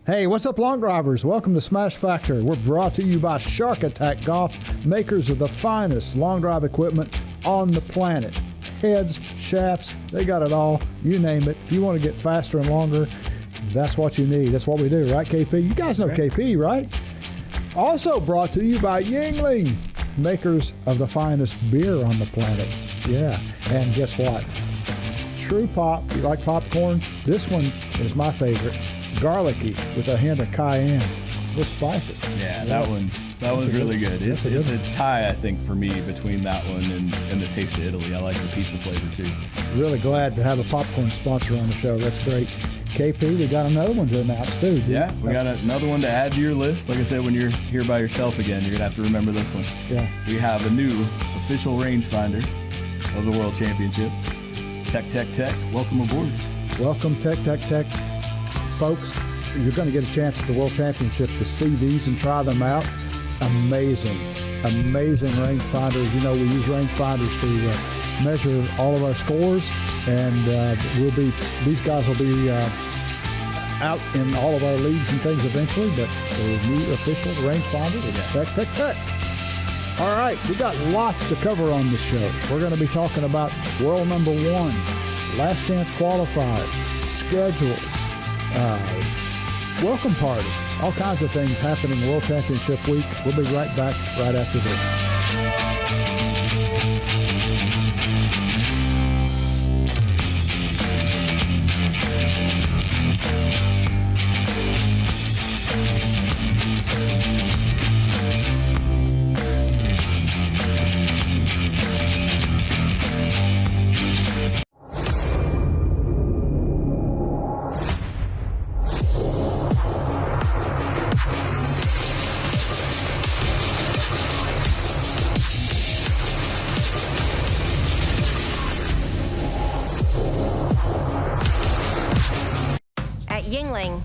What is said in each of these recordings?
Hey, what's up, long drivers? Welcome to Smash Factor. We're brought to you by Shark Attack Golf, makers of the finest long drive equipment on the planet. Heads, shafts, they got it all. You name it. If you want to get faster and longer, that's what you need. That's what we do, right, KP? You guys know KP, right? Also brought to you by Yuengling, makers of the finest beer on the planet. Yeah, and guess what? True Pop. You like popcorn? This one is my favorite. Garlicky with a hint of cayenne. A little spicy. Yeah, that one's really good. It's a tie, I think, for me between that one and the Taste of Italy. I like the pizza flavor too. Really glad to have a popcorn sponsor on the show. That's great. KP, we got another one to announce too. Yeah, we got another one to add to your list. Like I said, when you're here by yourself again, you're gonna have to remember this one. Yeah. We have a new official rangefinder of the World Championships. Tech. Welcome aboard. Welcome, Tech. Folks, you're going to get a chance at the World Championship to see these and try them out. Amazing rangefinders. You know, we use rangefinders to measure all of our scores, and these guys will be out in all of our leagues and things eventually, but the new official rangefinder is Tech. All right, we got lots to cover on this show. We're going to be talking about world number one, last chance qualifiers, schedules, welcome party, all kinds of things happening World Championship week. We'll be right back right after this.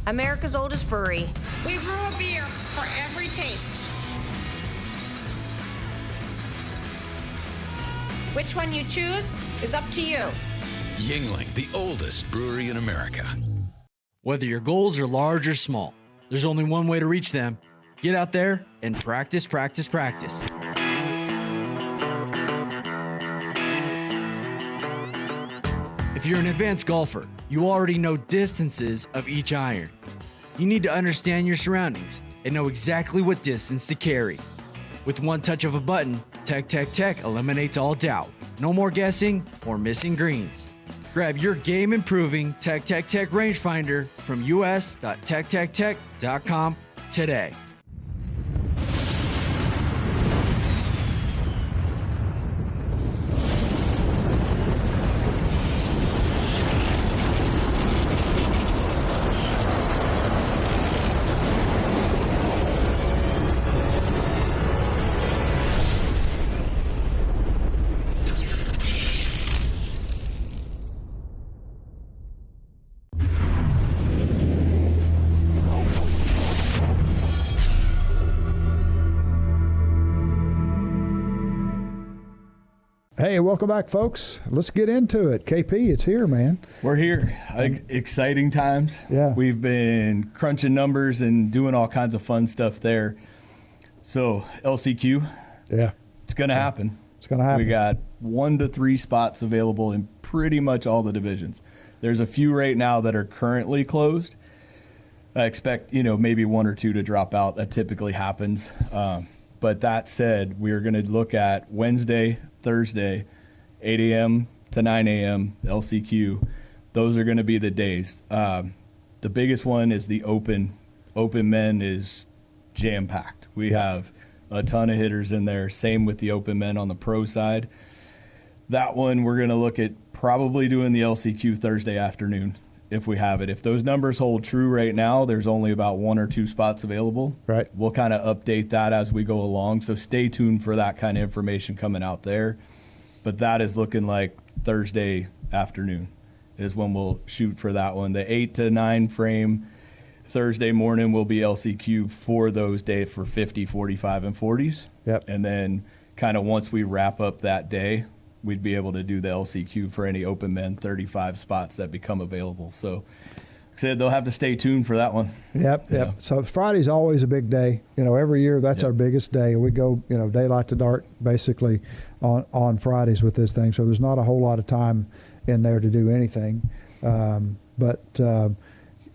America's oldest brewery. We brew a beer for every taste. Which one you choose is up to you. Yuengling, the oldest brewery in America. Whether your goals are large or small, there's only one way to reach them. Get out there and practice. If you're an advanced golfer, you already know distances of each iron. You need to understand your surroundings and know exactly what distance to carry. With one touch of a button, Tech eliminates all doubt. No more guessing or missing greens. Grab your game-improving Tech rangefinder from us.techtech.com today. Hey, welcome back, folks. Let's get into it. KP, it's here, man. We're here. Exciting times. Yeah. We've been crunching numbers and doing all kinds of fun stuff there. So, LCQ. Yeah. It's going to happen. It's going to happen. We got 1 to 3 spots available in pretty much all the divisions. There's a few right now that are currently closed. I expect, maybe 1 or 2 to drop out. That typically happens. But that said, we're going to look at Wednesday, Thursday, 8 a.m. to 9 a.m., LCQ. Those are going to be the days. The biggest one is the Open. Open men is jam-packed. We have a ton of hitters in there. Same with the Open men on the pro side. That one, we're going to look at probably doing the LCQ Thursday afternoon if we have it. If those numbers hold true right now, there's only about 1 or 2 spots available. Right. We'll kind of update that as we go along. So stay tuned for that kind of information coming out there. But that is looking like Thursday afternoon is when we'll shoot for that one. The 8 to 9 frame Thursday morning will be LCQ for those days for 50, 45, and 40s. Yep. And then kind of once we wrap up that day, we'd be able to do the LCQ for any Open men 35 spots that become available. So said, they'll have to stay tuned for that one. Yep. Yeah. So Friday's always a big day. Every year that's our biggest day. We go, daylight to dark basically on Fridays with this thing. So there's not a whole lot of time in there to do anything. But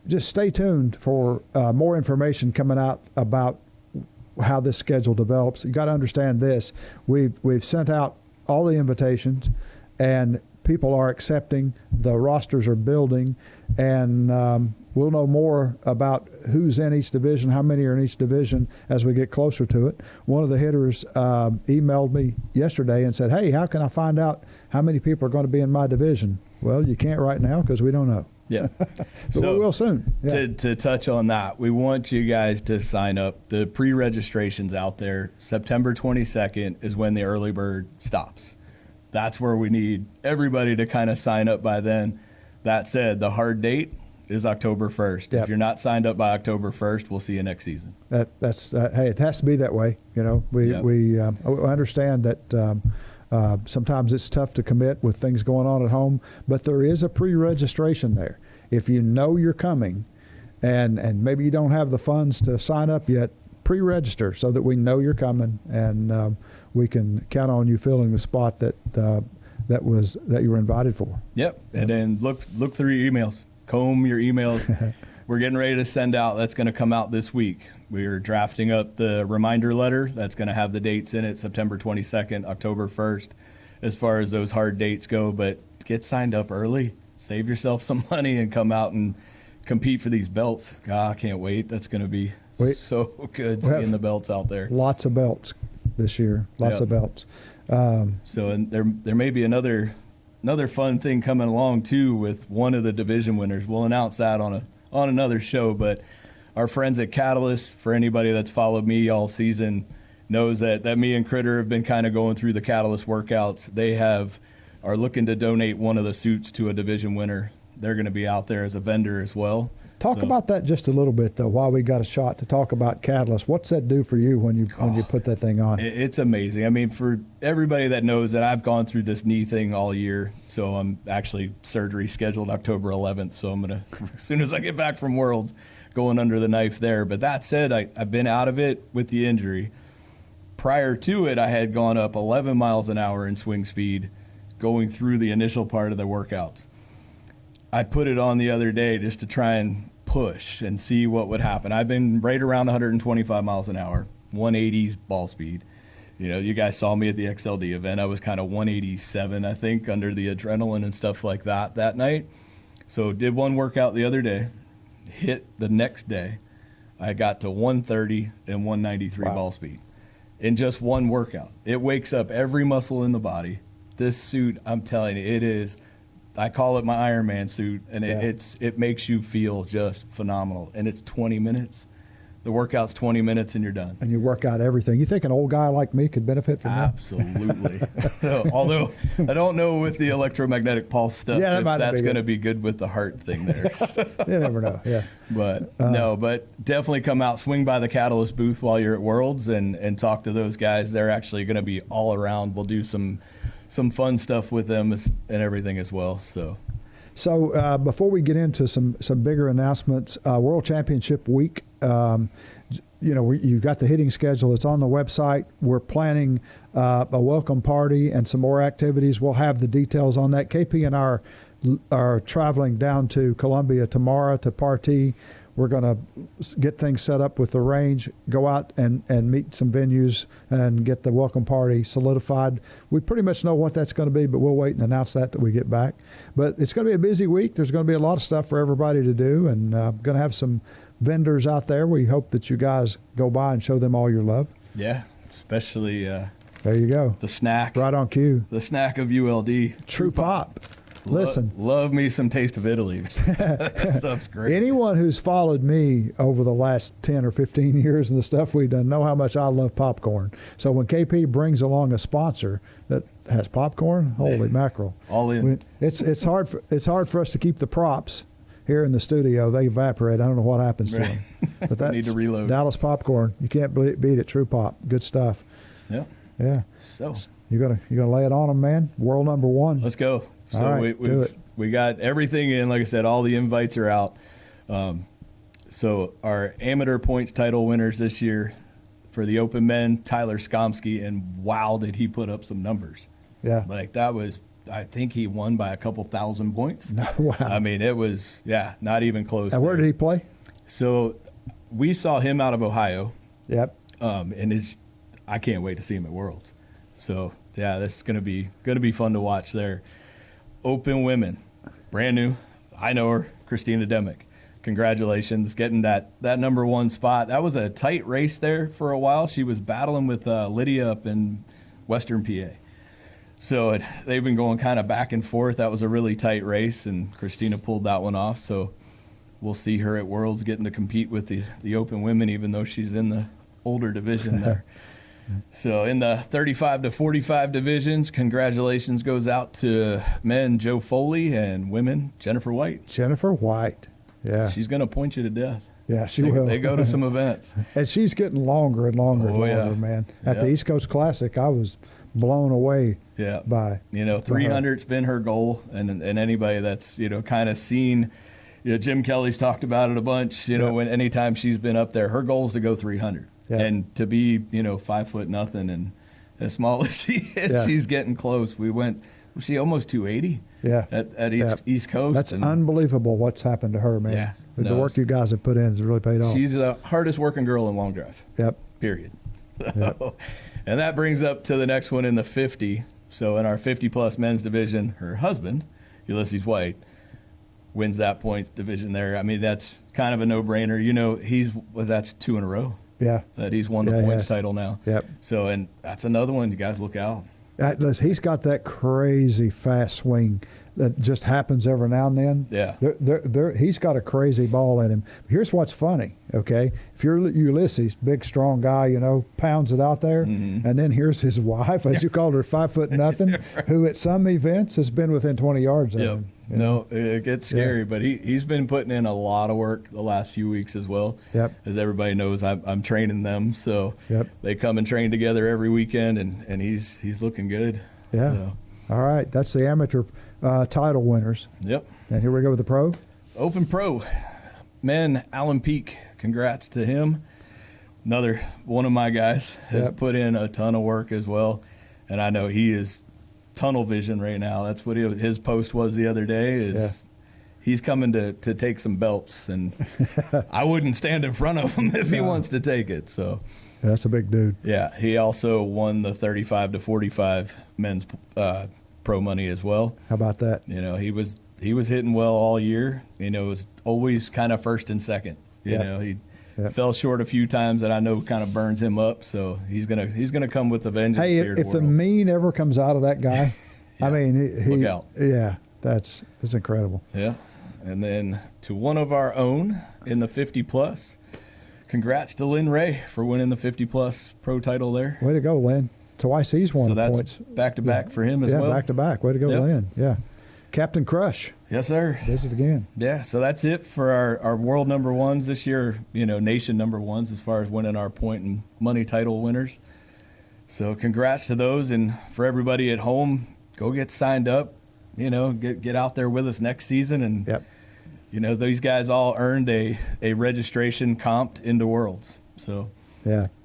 just stay tuned for more information coming out about how this schedule develops. You got to understand this. We've sent out all the invitations, and people are accepting. The rosters are building, and we'll know more about who's in each division, how many are in each division as we get closer to it. One of the hitters emailed me yesterday and said, "Hey, how can I find out how many people are going to be in my division?" Well, you can't right now because we don't know. Yeah. But So we will soon. Yeah. to touch on that, we want you guys to sign up. The pre-registration's out there. September 22nd is when the early bird stops. That's where we need everybody to kind of sign up by then. That said, the hard date is October 1st. Yep. If you're not signed up by October 1st, we'll see you next season. That's hey, it has to be that way. We understand that sometimes it's tough to commit with things going on at home, but there is a pre-registration there. If you know you're coming, and maybe you don't have the funds to sign up yet, pre-register so that we know you're coming, and we can count on you filling the spot that you were invited for. Yep. And then look through your emails. Comb your emails. We're getting ready to send out. That's going to come out this week. We're drafting up the reminder letter. That's going to have the dates in it, September 22nd, October 1st, as far as those hard dates go. But get signed up early. Save yourself some money and come out and compete for these belts. God, I can't wait. That's going to be so good seeing the belts out there. Lots of belts this year. Lots of belts. So and there may be another fun thing coming along too with one of the division winners. We'll announce that on another show, but our friends at Catalyst, for anybody that's followed me all season, knows that me and Critter have been kind of going through the Catalyst workouts. They are looking to donate one of the suits to a division winner. They're going to be out there as a vendor as well. Talk about that just a little bit, though, while we got a shot to talk about Catalyst. What's that do for you when you put that thing on? It's amazing. I mean, for everybody that knows that I've gone through this knee thing all year, so I'm actually surgery scheduled October 11th, so I'm going to, as soon as I get back from Worlds, going under the knife there. But that said, I've been out of it with the injury. Prior to it, I had gone up 11 miles an hour in swing speed going through the initial part of the workouts. I put it on the other day just to try and push and see what would happen. I've been right around 125 miles an hour, 180s ball speed. You guys saw me at the XLD event. I was kind of 187, I think, under the adrenaline and stuff like that night. So did one workout the other day, hit the next day. I got to 130 and 193 ball speed in just one workout. It wakes up every muscle in the body. This suit, I'm telling you, it is. I call it my Iron Man suit, and it makes you feel just phenomenal. And it's 20 minutes. The workout's 20 minutes, and you're done. And you work out everything. You think an old guy like me could benefit from that? Absolutely. Although I don't know with the electromagnetic pulse stuff if that's going to be good with the heart thing there. You never know. Yeah. But but definitely come out, swing by the Catalyst booth while you're at Worlds, and talk to those guys. They're actually going to be all around. We'll do some fun stuff with them and everything as well. So before we get into some bigger announcements, World Championship Week, you've got the hitting schedule. It's on the website. We're planning a welcome party and some more activities. We'll have the details on that. KP and I are traveling down to Columbia tomorrow to party. We're going to get things set up with the range, go out and meet some venues and get the welcome party solidified. We pretty much know what that's going to be, but we'll wait and announce that we get back. But it's going to be a busy week. There's going to be a lot of stuff for everybody to do, and going to have some vendors out there. We hope that you guys go by and show them all your love. Yeah, especially there you go. The snack. Right on cue. The snack of ULD. True Pop. Listen. Love me some Taste of Italy. Stuff's great. Anyone who's followed me over the last 10 or 15 years and the stuff we've done know how much I love popcorn. So when KP brings along a sponsor that has popcorn, holy mackerel. All in. It's hard for us to keep the props here in the studio. They evaporate. I don't know what happens to them. But that's need to reload. Dallas popcorn. You can't beat it. True Pop. Good stuff. Yeah. Yeah. So you gonna lay it on them, man. World number one. Let's go. So all right, we got everything in. Like I said, all the invites are out. So our amateur points title winners this year for the Open Men, Tyler Skomsky, and wow, did he put up some numbers. Yeah. Like that was, I think he won by a couple thousand points. Wow. I mean, it was, not even close. Now, where did he play? So we saw him out of Ohio. Yep. And I can't wait to see him at Worlds. So this is gonna be fun to watch there. Open women, brand new. I know her, Christina Demick. Congratulations, getting that number one spot. That was a tight race there for a while. She was battling with Lydia up in Western PA. So they've been going kind of back and forth. That was a really tight race, and Christina pulled that one off. So we'll see her at Worlds getting to compete with the Open women, even though she's in the older division there. So in the 35 to 45 divisions, congratulations goes out to men Joe Foley and women Jennifer White. Jennifer White. Yeah. She's going to point you to death. Yeah, she will. They go to some events. And she's getting longer and longer and longer, man. At the East Coast Classic, I was blown away by. 300's been her goal, and anybody that's, kind of seen, Jim Kelly's talked about it a bunch, when anytime she's been up there, her goal is to go 300. Yeah. And to be, 5 foot nothing and as small as she is, she's getting close. Was she almost 280? Yeah. At East Coast. That's unbelievable what's happened to her, man. Yeah. The work you guys have put in has really paid off. She's the hardest working girl in long drive. Yep. Period. Yep. And that brings up to the next one in the 50. So in our 50-plus men's division, her husband, Ulysses White, wins that points division there. I mean, that's kind of a no-brainer. That's 2 in a row. Yeah. That he's won the points title now. Yep. So, and that's another one. You guys look out. He's got that crazy fast swing that just happens every now and then. Yeah. He's got a crazy ball in him. Here's what's funny, okay? If you're Ulysses, big, strong guy, pounds it out there, and then here's his wife, as you called her, 5 foot nothing, who at some events has been within 20 yards of him. No, it gets scary, but he's been putting in a lot of work the last few weeks as well. Yep. As everybody knows, I'm training them, so they come and train together every weekend, and he's looking good. Yeah. So. All right, that's the amateur title winners. Yep. And here we go with the pro. Open pro. Men, Alan Peak, congrats to him. Another one of my guys has put in a ton of work as well, and I know he is tunnel vision right now. That's what his post was the other day. He's coming to take some belts, and I wouldn't stand in front of him if he wants to take it. So that's a big dude. Yeah, he also won the 35 to 45 men's pro money as well. How about that? He was hitting well all year. It was always kind of first and second. He fell short a few times that I know kind of burns him up. So he's gonna come with a vengeance. Hey, here if the mean ever comes out of that guy, I mean, look out. Yeah, it's incredible. Yeah, and then to one of our own in the 50-plus, congrats to Lynn Ray for winning the 50-plus pro title there. Way to go, Lynn. Twice he's won points. Back-to-back for him as well. Yeah, back-to-back. Way to go, Lynn. Yeah. Captain Crush. Yes, sir. Does it again. Yeah, so that's it for our world number ones this year, nation number ones as far as winning our point and money title winners. So congrats to those, and for everybody at home, go get signed up, get out there with us next season. And, these guys all earned a registration comped into Worlds. So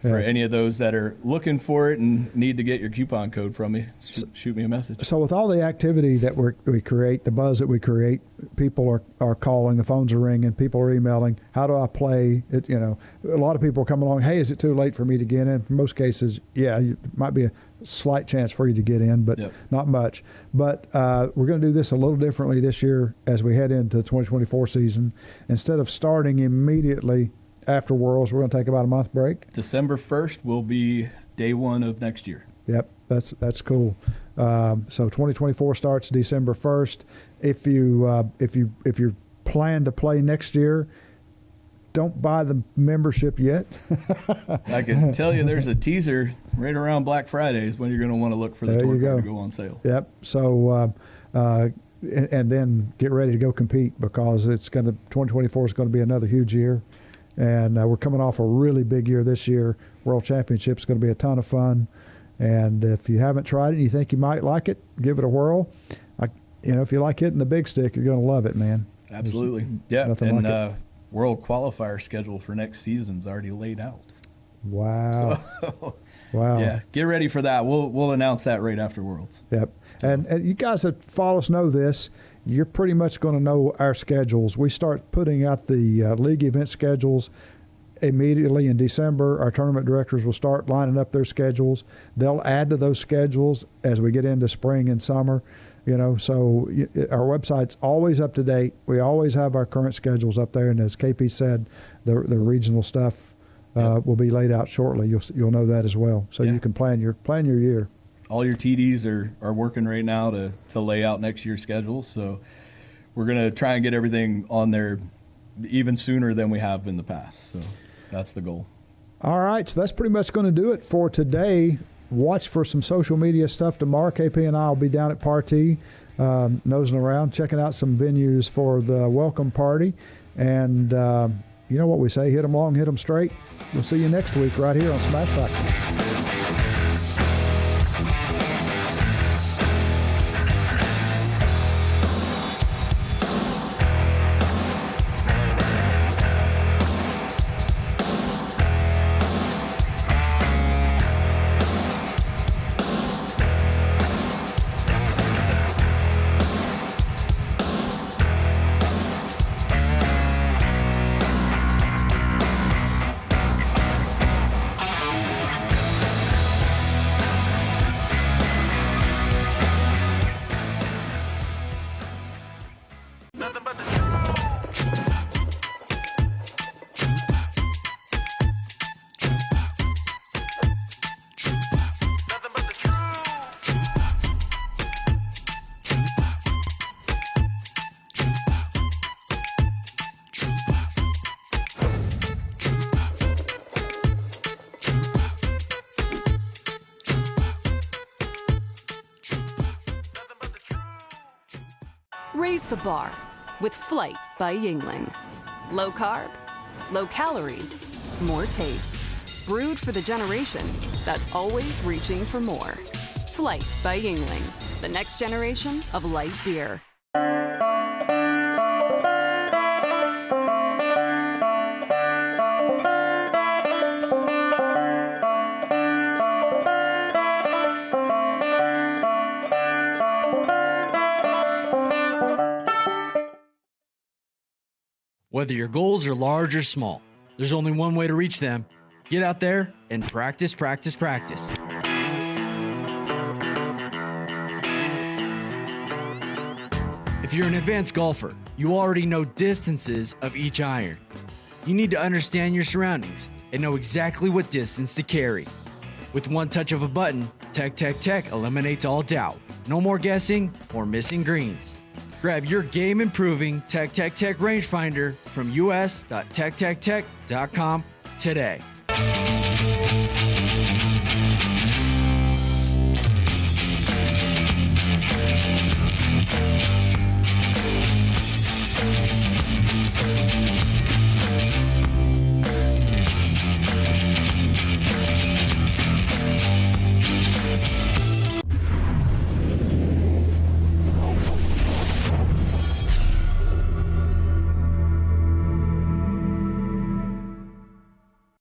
for any of those that are looking for it and need to get your coupon code from me, shoot me a message. So with all the activity that we create, the buzz that we create, people are calling, the phones are ringing, people are emailing. How do I play? A lot of people are coming along. Hey, is it too late for me to get in? In most cases, it might be a slight chance for you to get in, but not much. But we're going to do this a little differently this year as we head into the 2024 season. Instead of starting immediately after Worlds, we're going to take about a month break. December 1st will be day one of next year. Yep, that's cool. So 2024 starts December 1st. If you plan to play next year, don't buy the membership yet. I can tell you there's a teaser right around Black Friday is when you're going to want to look for the tour card to go on sale. Yep. So and then get ready to go compete, because 2024 is going to be another huge year. And we're coming off a really big year this year. World Championship is going to be a ton of fun. And if you haven't tried it and you think you might like it, give it a whirl. If you like hitting the big stick, you're going to love it, man. Absolutely. Yeah. And World qualifier schedule for next season's already laid out. Wow. So, Wow. yeah, get ready for that. We'll announce that right after Worlds. Yep. And you guys that follow us know this. You're pretty much going to know our schedules. We start putting out the league event schedules immediately in December. Our tournament directors will start lining up their schedules. They'll add to those schedules as we get into spring and summer. So our website's always up to date. We always have our current schedules up there. And as KP said, the regional stuff will be laid out shortly. You'll know that as well. So you can plan your year. All your TDs are working right now to lay out next year's schedule. So we're going to try and get everything on there even sooner than we have in the past. So that's the goal. All right. So that's pretty much going to do it for today. Watch for some social media stuff tomorrow. KP and I will be down at Partee, nosing around, checking out some venues for the welcome party. And you know what we say, hit them long, hit them straight. We'll see you next week right here on Smash Factor. Raise the bar with Flight by Yingling. Low carb, low calorie, more taste. Brewed for the generation that's always reaching for more. Flight by Yingling, the next generation of light beer. Whether your goals are large or small, there's only one way to reach them. Get out there and practice, practice, practice. If you're an advanced golfer, you already know distances of each iron. You need to understand your surroundings and know exactly what distance to carry. With one touch of a button, Tech eliminates all doubt. No more guessing or missing greens. Grab your game-improving Tech rangefinder from us.techtech.com today.